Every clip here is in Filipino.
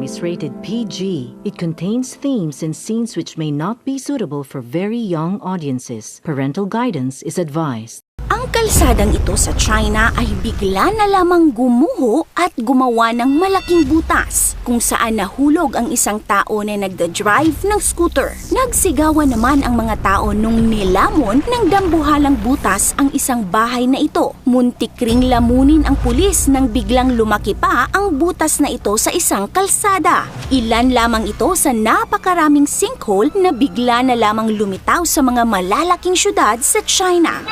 is rated PG. It contains themes and scenes which may not be suitable for very young audiences. Parental guidance is advised. Ang kalsadang ito sa China ay bigla na lamang gumuho at gumawa ng malaking butas kung saan nahulog ang isang tao na nagda-drive ng scooter. Nagsigawan naman ang mga tao nung nilamon ng dambuhalang butas ang isang bahay na ito. Muntik ring lamunin ang pulis nang biglang lumaki pa ang butas na ito sa isang kalsada. Ilan lamang ito sa napakaraming sinkhole na bigla na lamang lumitaw sa mga malalaking syudad sa China.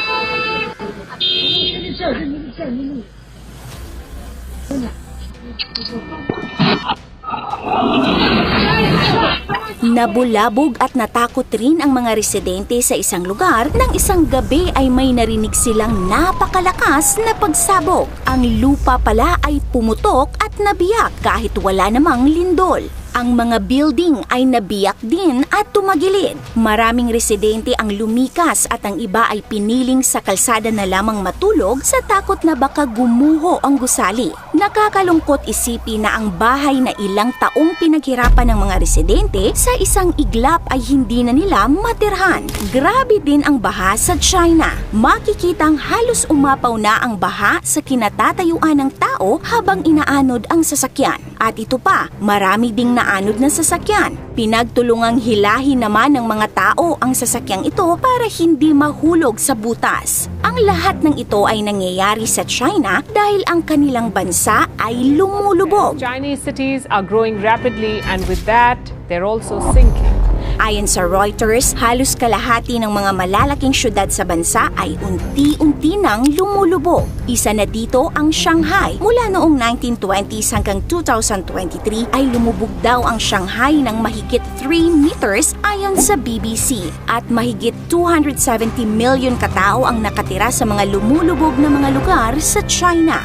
Nabulabog at natakot rin ang mga residente sa isang lugar nang isang gabi ay may narinig silang napakalakas na pagsabog. Ang lupa pala ay pumutok at nabiyak kahit wala namang lindol. Ang mga building ay nabiyak din at tumagilid. Maraming residente ang lumikas at ang iba ay piniling sa kalsada na lamang matulog sa takot na baka gumuho ang gusali. Nakakalungkot isipin na ang bahay na ilang taong pinaghirapan ng mga residente sa isang iglap ay hindi na nila matirhan. Grabe din ang baha sa China. Makikitang halos umapaw na ang baha sa kinatatayuan ng tao habang inaanod ang sasakyan. At ito pa, marami ding naanod na sasakyan. Pinagtulungang hilahin naman ng mga tao ang sasakyang ito para hindi mahulog sa butas. Ang lahat ng ito ay nangyayari sa China dahil ang kanilang bansa ay lumulubog. Chinese cities are growing rapidly and with that, they're also sinking. Ayon sa Reuters, halos kalahati ng mga malalaking syudad sa bansa ay unti-unti nang lumulubog. Isa na dito ang Shanghai. Mula noong 1920s hanggang 2023 ay lumubog daw ang Shanghai ng mahigit 3 meters ayon sa BBC. At mahigit 270 million katao ang nakatira sa mga lumulubog na mga lugar sa China.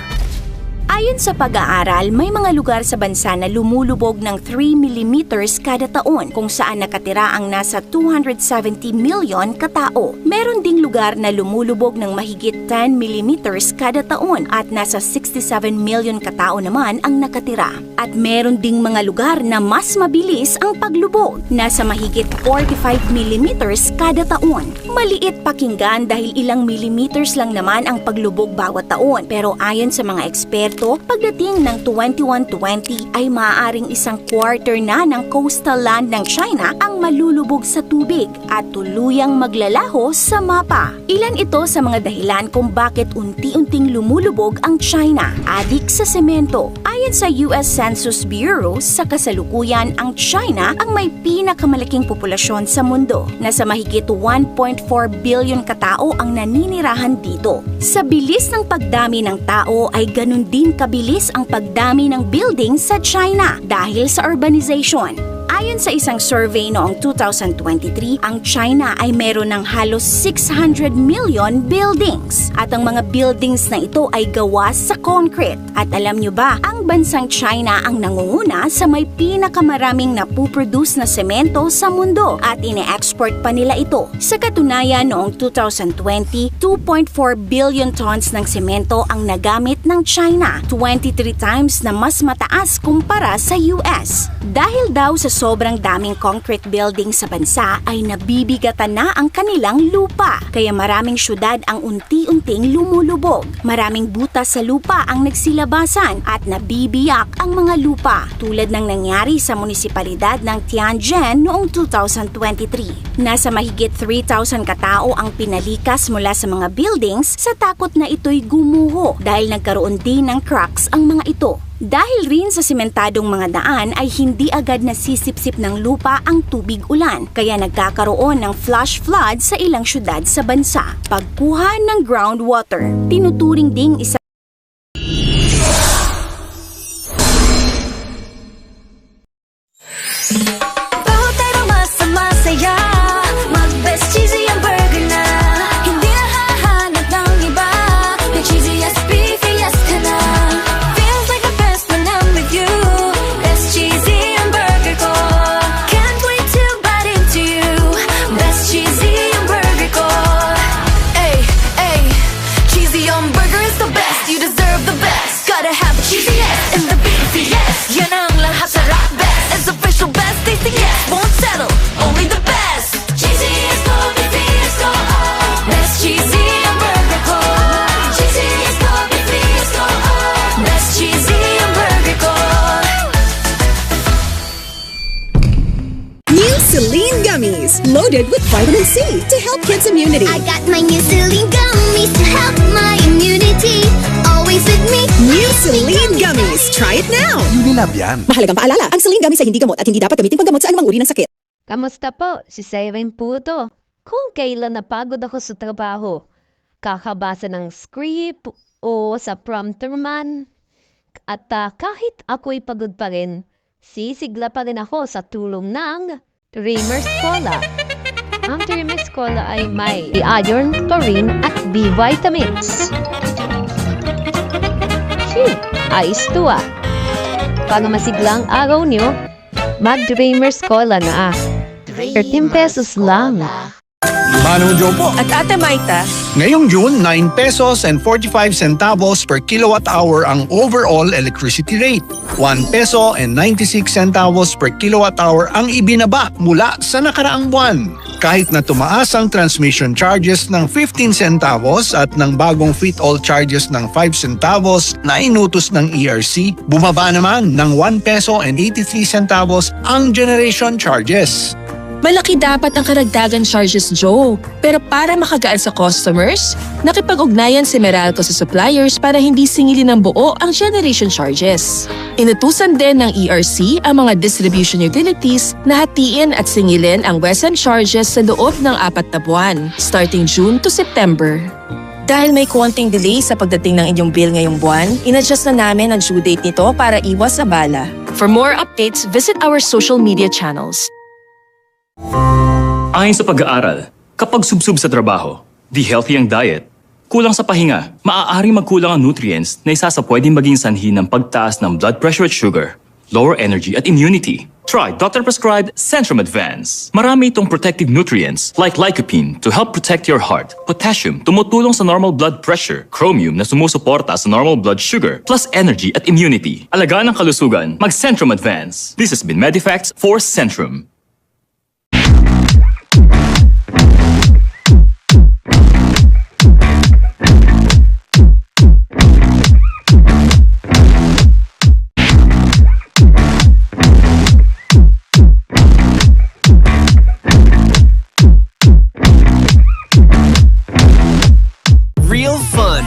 Ayon sa pag-aaral, may mga lugar sa bansa na lumulubog ng 3 millimeters kada taon kung saan nakatira ang nasa 270 million katao. Meron ding lugar na lumulubog ng mahigit 10 millimeters kada taon at nasa 67 million katao naman ang nakatira. At meron ding mga lugar na mas mabilis ang paglubog, nasa mahigit 45 millimeters kada taon. Maliit pakinggan dahil ilang millimeters lang naman ang paglubog bawat taon, pero ayon sa mga eksperto, pagdating ng 2120 ay maaaring isang quarter na ng coastal land ng China ang malulubog sa tubig at tuluyang maglalaho sa mapa. Ilan ito sa mga dahilan kung bakit unti-unting lumulubog ang China. Adik sa semento. Ayon sa US Census Bureau, sa kasalukuyan ang China ang may pinakamalaking populasyon sa mundo. Nasa mahigit 1.4 billion katao ang naninirahan dito. Sa bilis ng pagdami ng tao ay ganun din kabilis ang pagdami ng building sa China dahil sa urbanization. Ayon sa isang survey noong 2023, ang China ay meron ng halos 600 million buildings. At ang mga buildings na ito ay gawa sa concrete. At alam nyo ba, ang bansang China ang nangunguna sa may pinakamaraming napuproduce na semento sa mundo at ine-export pa nila ito. Sa katunayan, noong 2020, 2.4 billion tons ng semento ang nagamit ng China, 23 times na mas mataas kumpara sa US. Dahil daw sa sobrang daming concrete building sa bansa ay nabibigatan na ang kanilang lupa. Kaya maraming syudad ang unti-unting lumulubog. Maraming butas sa lupa ang nagsilabasan at nabibiyak ang mga lupa. Tulad ng nangyari sa munisipalidad ng Tianjin noong 2023. Nasa mahigit 3,000 katao ang pinalikas mula sa mga buildings sa takot na ito'y gumuho dahil nagkaroon din ng cracks ang mga ito. Dahil rin sa simentadong mga daan ay hindi agad nasisipsip ng lupa ang tubig ulan, kaya nagkakaroon ng flash flood sa ilang syudad sa bansa. Pagkuha ng groundwater, tinuturing ding isa Cheesy on burger is the best. Gummies, loaded with vitamin C to help kids' immunity. I got my new Celine gummies to help my immunity. Always with me. New Celine Gummies. Try it now. Unilab yan. Mahalagang paalala, ang Celine Gummies ay hindi gamot at hindi dapat gamitin panggamot sa anumang uri ng sakit. Kamusta po? Si Siren po to. Kung kailan napagod ako sa trabaho, kakabasa ng script o sa prompter man, at kahit ako'y pagod pa rin, sisigla pa rin ako sa tulong ng Dreamers Cola. Ang Dreamers Cola ay may iron, taurine at B vitamins. Ayos to ah. Para masiglang araw nyo, mag-Dreamers Cola na ah. 13 pesos lang. Manong Joe po. At Ate Maita, Ngayong June, 9 pesos and 45 centavos per kilowatt hour ang overall electricity rate. 1 peso and 96 centavos per kilowatt hour ang ibinaba mula sa nakaraang buwan. Kahit na tumaas ang transmission charges ng 15 centavos at ng bagong fit-all charges ng 5 centavos na inutos ng ERC, bumaba naman ng 1 peso and 83 centavos ang generation charges. Malaki dapat ang karagdagan charges, Joe. Pero para makagaan sa customers, nakipag-ugnayan si Meralco sa suppliers para hindi singilin ng buo ang generation charges. Inutusan din ng ERC ang mga distribution utilities na hatiin at singilin ang WESM charges sa loob ng 4 na buwan, starting June to September. Dahil may konting delay sa pagdating ng inyong bill ngayong buwan, in-adjust na namin ang due date nito para iwas abala. For more updates, visit our social media channels. Ayon sa pag-aaral, kapag subsub sa trabaho, di healthy ang diet, kulang sa pahinga, maaaring magkulang ang nutrients na isa sa pwedeng maging sanhi ng pagtaas ng blood pressure at sugar, lower energy at immunity. Try doctor-prescribed Centrum Advance. Marami itong protective nutrients like lycopene to help protect your heart, potassium tumutulong sa normal blood pressure, chromium na sumusuporta sa normal blood sugar, plus energy at immunity. Alagaan ang kalusugan, mag-Centrum Advance. This has been Medifacts for Centrum. Real fun,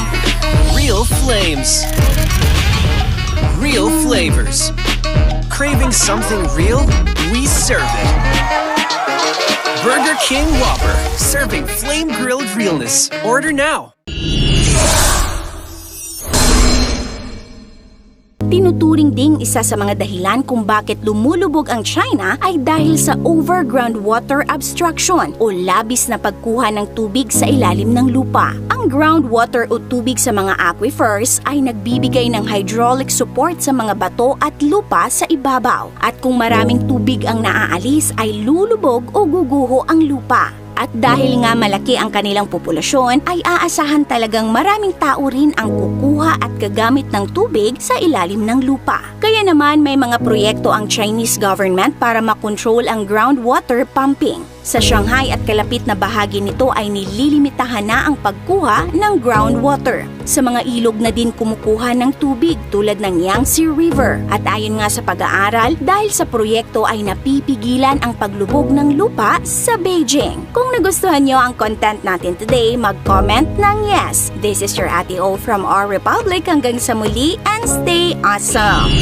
real flames, real flavors. Craving something real? We serve it. Burger King Whopper, serving flame-grilled realness. Order now. Tinuturing ding isa sa mga dahilan kung bakit lumulubog ang China ay dahil sa overground water abstraction o labis na pagkuha ng tubig sa ilalim ng lupa. Ang groundwater o tubig sa mga aquifers ay nagbibigay ng hydraulic support sa mga bato at lupa sa ibabaw. At kung maraming tubig ang naaalis ay lulubog o guguho ang lupa. At dahil nga malaki ang kanilang populasyon, ay aasahan talagang maraming tao rin ang kukuha at gagamit ng tubig sa ilalim ng lupa. Kaya naman may mga proyekto ang Chinese government para makontrol ang groundwater pumping. Sa Shanghai at kalapit na bahagi nito ay nililimitahan na ang pagkuha ng groundwater. Sa mga ilog na din kumukuha ng tubig tulad ng Yangtze River. At ayon nga sa pag-aaral, dahil sa proyekto ay napipigilan ang paglubog ng lupa sa Beijing. Kung nagustuhan nyo ang content natin today, mag-comment ng yes. This is your Ate O from Our Republic. Hanggang sa muli and stay awesome!